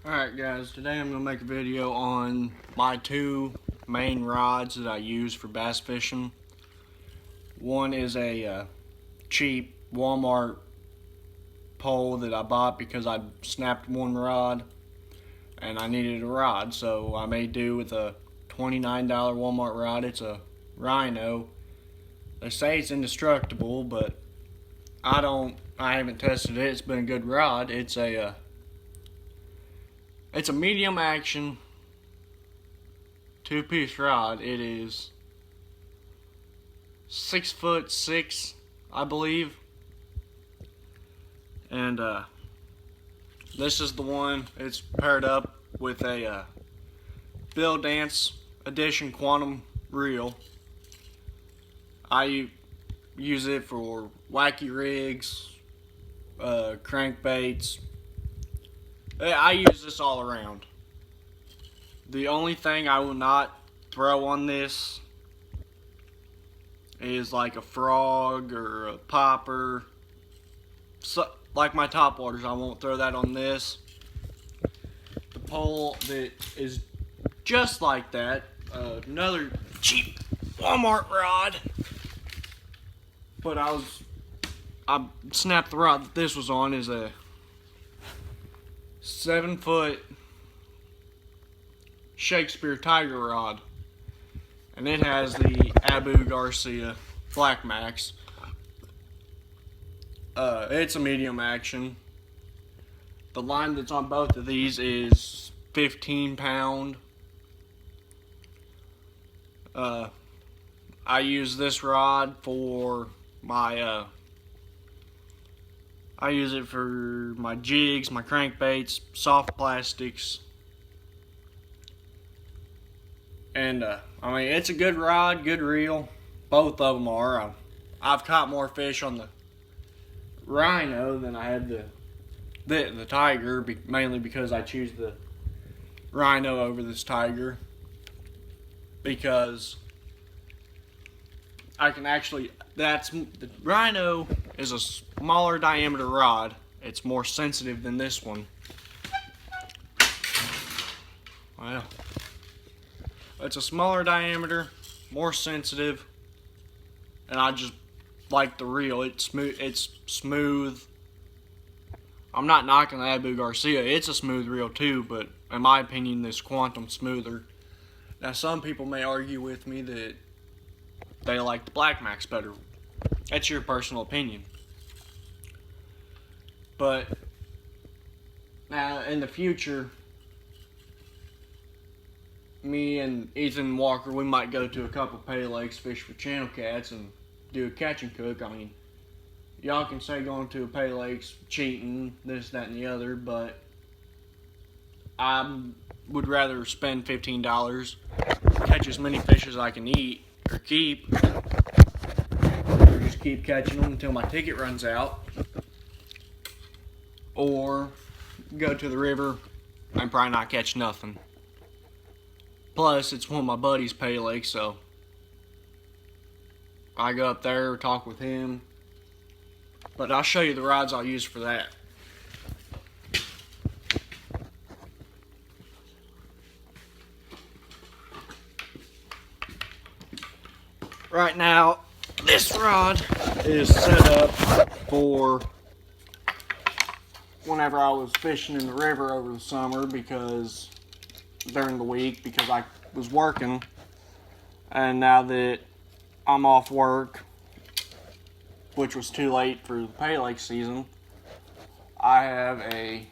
Alright guys, today I'm going to make a video on my two main rods that I use for bass fishing. One is a cheap Walmart pole that I bought because I snapped one rod and I needed a rod, so I made do with a $29 Walmart rod. It's a Rhino. They say it's indestructible, but I haven't tested it. It's been a good rod. It's a medium action 2-piece rod. It is 6'6", I believe. And this is the one. It's paired up with a Bill Dance Edition Quantum reel. I use it for wacky rigs, crankbaits. I use this all around. The only thing I will not throw on this is like a frog or a popper. So, like my top waters, I won't throw that on this. The pole that is just like that, another cheap Walmart rod. But I snapped the rod that this was on is a 7-foot Shakespeare Tiger rod, and it has the Abu Garcia Black Max. It's a medium action. The line that's on both of these is 15-pound. I use this rod for my I use it for my jigs, my crankbaits, soft plastics. And I mean, it's a good rod, good reel. Both of them are. I've caught more fish on the Rhino than I had the Tiger, mainly because I choose the Rhino over this Tiger, because I can actually, the Rhino is a smaller diameter rod. It's more sensitive than this one. Well, it's a smaller diameter, more sensitive, and I just like the reel. It's smooth. I'm not knocking the Abu Garcia. It's a smooth reel too, but in my opinion, this Quantum's smoother. Now, some people may argue with me that they like the Black Max better. That's your personal opinion. But now, in the future, me and Ethan Walker, we might go to a couple pay lakes, fish for channel cats, and do a catch and cook. I mean, y'all can say going to a pay lakes cheating, this, that, and the other, but I would rather spend $15, catch as many fish as I can eat or keep, or just keep catching them until my ticket runs out, or go to the river and probably not catch nothing. Plus, it's one of my buddies' pay lakes, so I go up there, talk with him. But I'll show you the rods I'll use for that. Right now, this rod is set up for whenever I was fishing in the river over the summer, because during the week, because I was working, and now that I'm off work, which was too late for the pay lake season, I have a,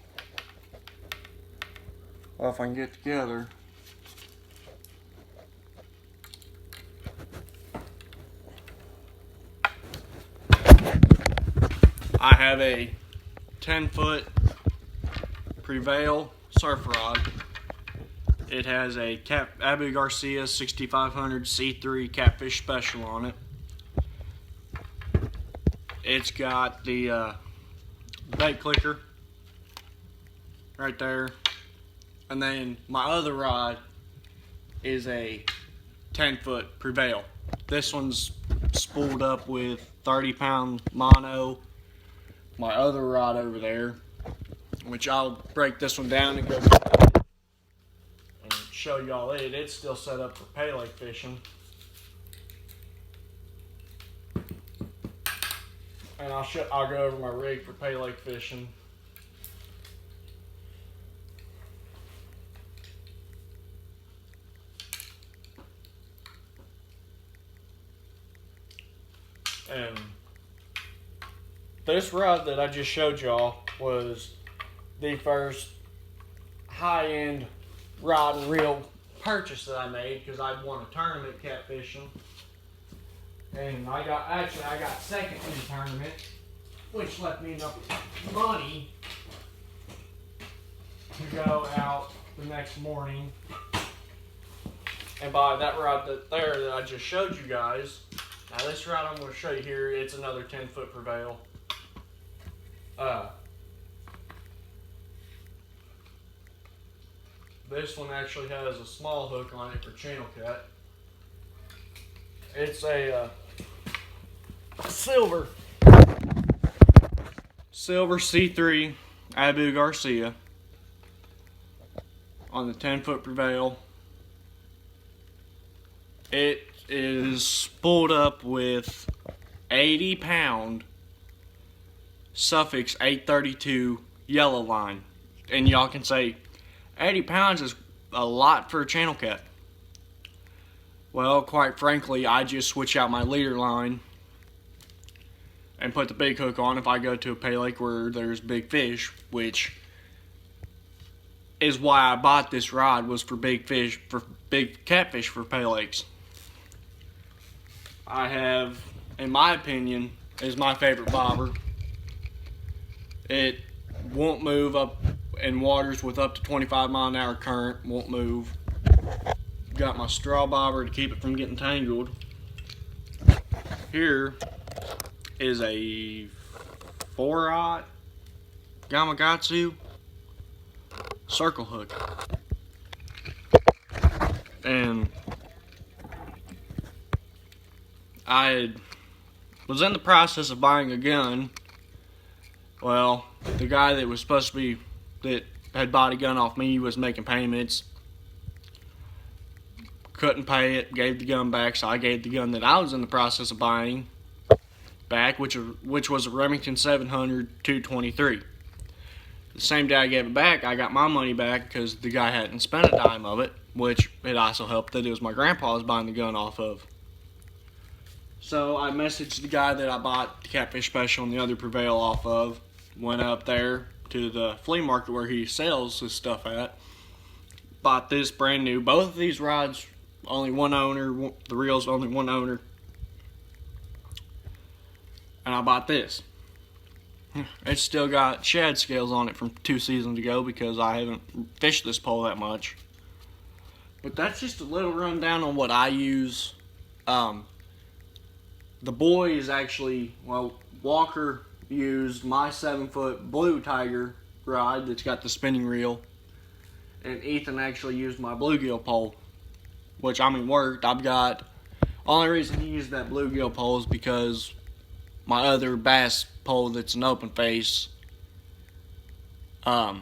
well, if I can get together, I have a 10-foot Prevail surf rod. It has a Abu Garcia 6500 C3 Catfish Special on it. It's got the bait clicker right there. And then my other rod is a 10-foot Prevail. This one's spooled up with 30-pound mono. My other rod over there which I'll break this one down and go and show y'all it. It's still set up for pay lake fishing. And I'll go over my rig for pay lake fishing. And this rod that I just showed y'all was the first high-end rod and reel purchase that I made because I won a tournament catfishing. And I got second in the tournament, which left me enough money to go out the next morning and buy that rod that I just showed you guys. Now this rod I'm going to show you here, it's another 10-foot Prevail. This one actually has a small hook on it for channel cat. It's a silver C3 Abu Garcia on the 10-foot Prevail. It is spooled up with 80-pound Suffix 832 yellow line. And y'all can say 80 pounds is a lot for a channel cat. Well, quite frankly, I just switch out my leader line and put the big hook on if I go to a pay lake where there's big fish, which is why I bought this rod, was for big fish, for big catfish for pay lakes. I have, in my opinion, is my favorite bobber. It won't move up in waters with up to 25-mile-an-hour current, won't move. Got my straw bobber to keep it from getting tangled. Here is a 4-aught Gamakatsu circle hook. And I was in the process of buying a gun. Well, the guy that was supposed to be, that had bought a gun off me, was making payments. Couldn't pay it, gave the gun back, so I gave the gun that I was in the process of buying back, which was a Remington 700 223. The same day I gave it back, I got my money back because the guy hadn't spent a dime of it, which it also helped that it was my grandpa was buying the gun off of. So I messaged the guy that I bought the Catfish Special and the other Prevail off of, went up there to the flea market where he sells his stuff at, bought this brand new. Both of these rods, only one owner, the reel's only one owner, and I bought this. It's still got shad scales on it from 2 seasons ago because I haven't fished this pole that much. But that's just a little rundown on what I use. The boys actually, well, Walker used my 7-foot Blue Tiger rod that's got the spinning reel, and Ethan actually used my bluegill pole, which I mean worked. Only reason he used that bluegill pole is because my other bass pole that's an open face, I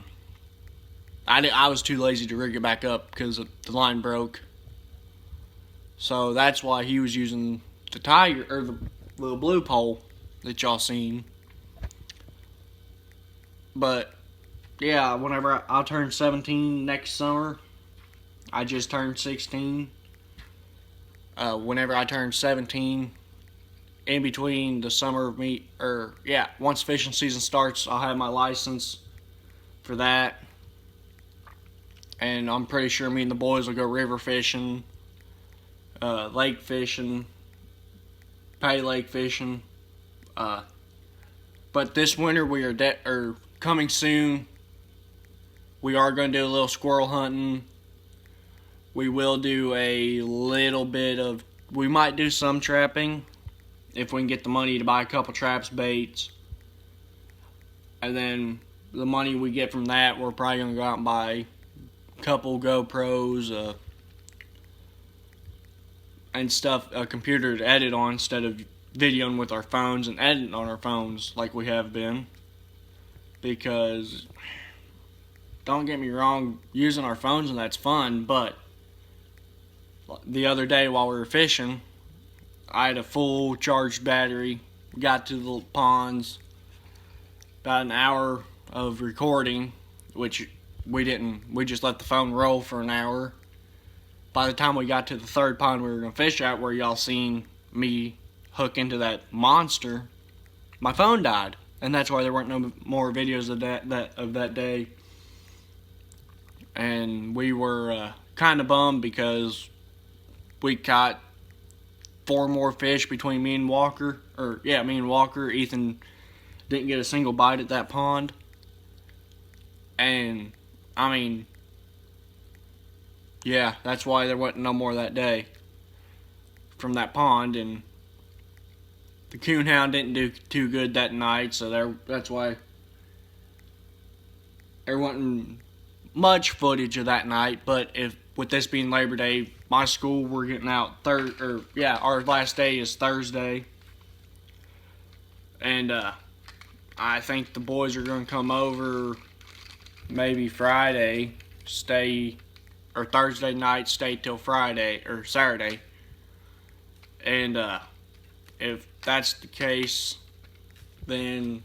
was too lazy to rig it back up because the line broke. So that's why he was using the tiger, or the little blue pole that y'all seen. But yeah, whenever I'll turn 17 next summer, I just turned 16. Whenever I turn 17, in between the summer of once fishing season starts, I'll have my license for that. And I'm pretty sure me and the boys will go river fishing, lake fishing, pay lake fishing. But this winter we are coming soon. We are going to do a little squirrel hunting. We will do a little bit of, we might do some trapping if we can get the money to buy a couple traps, baits. And then the money we get from that, we're probably going to go out and buy a couple GoPros and stuff, a computer to edit on instead of videoing with our phones and editing on our phones like we have been. Because don't get me wrong, using our phones and that's fun, but the other day while we were fishing, I had a full charged battery, got to the ponds, about an hour of recording, which we just let the phone roll for an hour. By the time we got to the third pond we were going to fish at, where y'all seen me hook into that monster, my phone died. And that's why there weren't no more videos of that day. And we were kind of bummed because we caught 4 more fish between me and Walker. Me and Walker. Ethan didn't get a single bite at that pond. And, I mean, yeah, that's why there wasn't no more that day from that pond. And the coonhound didn't do too good that night, so that's why there wasn't much footage of that night. But with this being Labor Day, my school, we're getting out our last day is Thursday, and I think the boys are going to come over maybe Friday, Thursday night, stay till Friday or Saturday, and if that's the case, then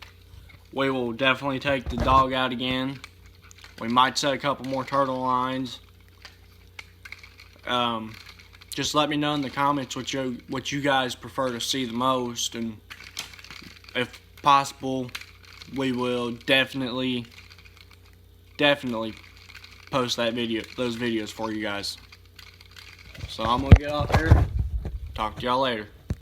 we will definitely take the dog out again. We might set a couple more turtle lines. Just let me know in the comments what you guys prefer to see the most, and if possible, we will definitely post those videos for you guys. So I'm gonna get off here. Talk to y'all later.